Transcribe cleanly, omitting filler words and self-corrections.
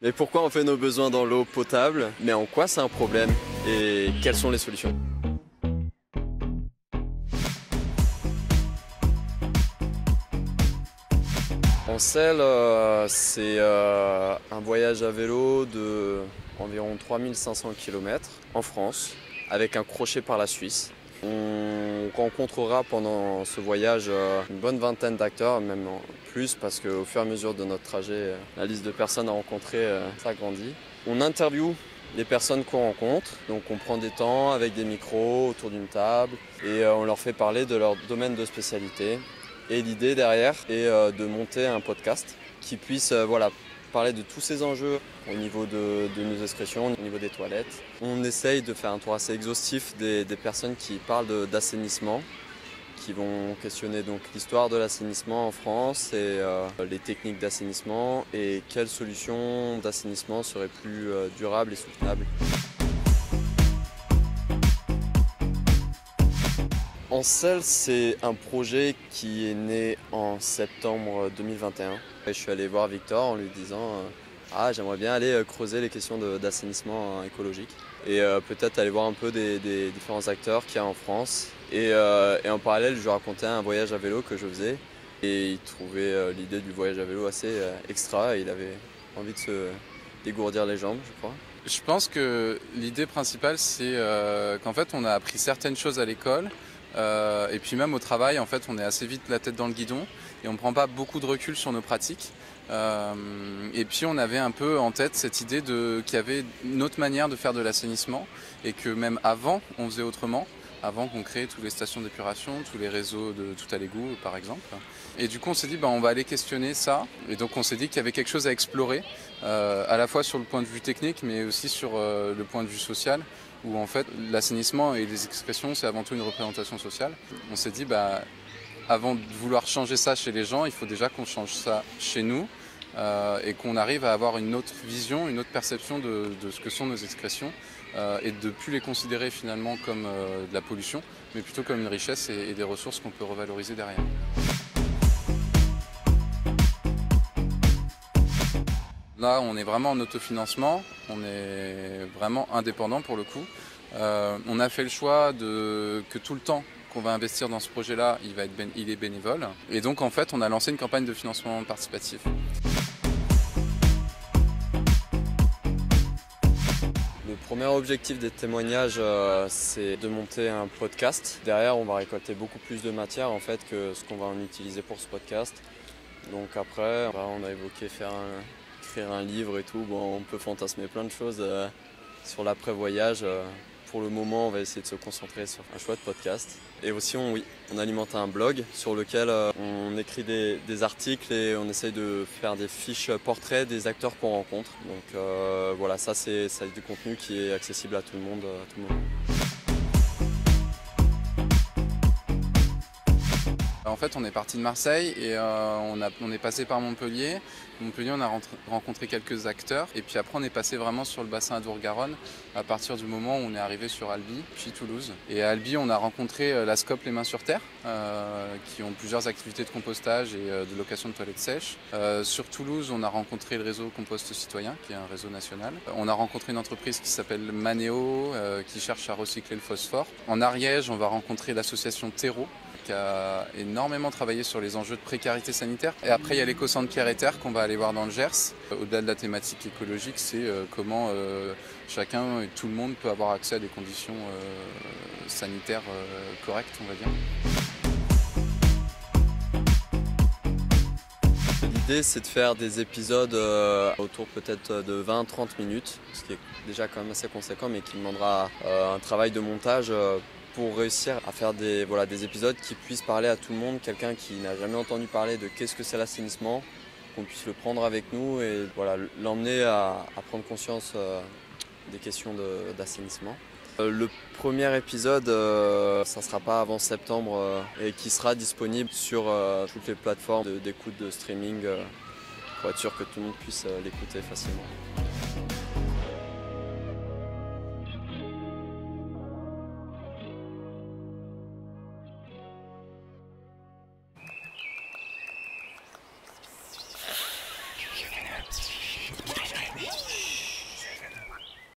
Mais pourquoi on fait nos besoins dans l'eau potable? Mais en quoi c'est un problème? Et quelles sont les solutions? En selle, c'est un voyage à vélo de environ 3500 km en France, avec un crochet par la Suisse. On rencontrera pendant ce voyage une bonne vingtaine d'acteurs, même plus, parce qu'au fur et à mesure de notre trajet, la liste de personnes à rencontrer s'agrandit. On interviewe les personnes qu'on rencontre, donc on prend des temps avec des micros autour d'une table et on leur fait parler de leur domaine de spécialité. Et l'idée derrière est de monter un podcast qui puisse parler de tous ces enjeux au niveau de nos excrétions, au niveau des toilettes. On essaye de faire un tour assez exhaustif des personnes qui parlent d'assainissement, qui vont questionner donc l'histoire de l'assainissement en France et les techniques d'assainissement et quelles solutions d'assainissement seraient plus durables et soutenables. En selle, c'est un projet qui est né en septembre 2021. Je suis allé voir Victor en lui disant j'aimerais bien aller creuser les questions d'assainissement écologique et peut-être aller voir un peu des différents acteurs qu'il y a en France. Et en parallèle, je lui racontais un voyage à vélo que je faisais et il trouvait l'idée du voyage à vélo assez extra et il avait envie de se dégourdir les jambes, je crois. Je pense que l'idée principale, c'est qu'en fait, on a appris certaines choses à l'école. Et puis même au travail, en fait, on est assez vite la tête dans le guidon et on ne prend pas beaucoup de recul sur nos pratiques. Et puis on avait un peu en tête cette idée qu'il y avait une autre manière de faire de l'assainissement et que même avant, on faisait autrement. Avant qu'on crée toutes les stations d'épuration, tous les réseaux de tout à l'égout par exemple. Et du coup on s'est dit on va aller questionner ça. Et donc on s'est dit qu'il y avait quelque chose à explorer, à la fois sur le point de vue technique mais aussi sur le point de vue social, où en fait l'assainissement et les excrétions c'est avant tout une représentation sociale. On s'est dit avant de vouloir changer ça chez les gens, il faut déjà qu'on change ça chez nous. Et qu'on arrive à avoir une autre vision, une autre perception de ce que sont nos excrétions et de ne plus les considérer finalement comme de la pollution, mais plutôt comme une richesse et des ressources qu'on peut revaloriser derrière. Là, on est vraiment en autofinancement, on est vraiment indépendant pour le coup. On a fait le choix que tout le temps qu'on va investir dans ce projet-là, il est bénévole. Et donc en fait, on a lancé une campagne de financement participatif. Le premier objectif des témoignages, c'est de monter un podcast. Derrière, on va récolter beaucoup plus de matière en fait que ce qu'on va en utiliser pour ce podcast. Donc après, on a évoqué écrire un livre et tout. Bon, on peut fantasmer plein de choses sur l'après-voyage. Pour le moment, on va essayer de se concentrer sur un chouette podcast. Et aussi, on alimente un blog sur lequel on écrit des articles et on essaye de faire des fiches portraits des acteurs qu'on rencontre. Donc voilà, ça c'est du contenu qui est accessible à tout le monde. En fait, on est parti de Marseille et on est passé par Montpellier. Montpellier, on a rencontré quelques acteurs et puis après on est passé vraiment sur le bassin Adour-Garonne à partir du moment où on est arrivé sur Albi, puis Toulouse. Et à Albi, on a rencontré la SCOP Les Mains sur Terre, qui ont plusieurs activités de compostage et de location de toilettes sèches. Sur Toulouse, on a rencontré le réseau Compost Citoyen, qui est un réseau national. On a rencontré une entreprise qui s'appelle Manéo, qui cherche à recycler le phosphore. En Ariège, on va rencontrer l'association Terreau, qui a énormément travaillé sur les enjeux de précarité sanitaire. Et après, il y a l'éco-centre Pierre et Terre qu'on va aller voir dans le Gers. Au-delà de la thématique écologique, c'est comment chacun et tout le monde peut avoir accès à des conditions sanitaires correctes, on va dire. L'idée, c'est de faire des épisodes autour peut-être de 20-30 minutes, ce qui est déjà quand même assez conséquent, mais qui demandera un travail de montage pour réussir à faire des épisodes qui puissent parler à tout le monde, quelqu'un qui n'a jamais entendu parler de qu'est-ce que c'est l'assainissement, qu'on puisse le prendre avec nous et l'emmener à prendre conscience des questions d'assainissement. Le premier épisode, ça ne sera pas avant septembre et qui sera disponible sur toutes les plateformes d'écoute de streaming pour être sûr que tout le monde puisse l'écouter facilement.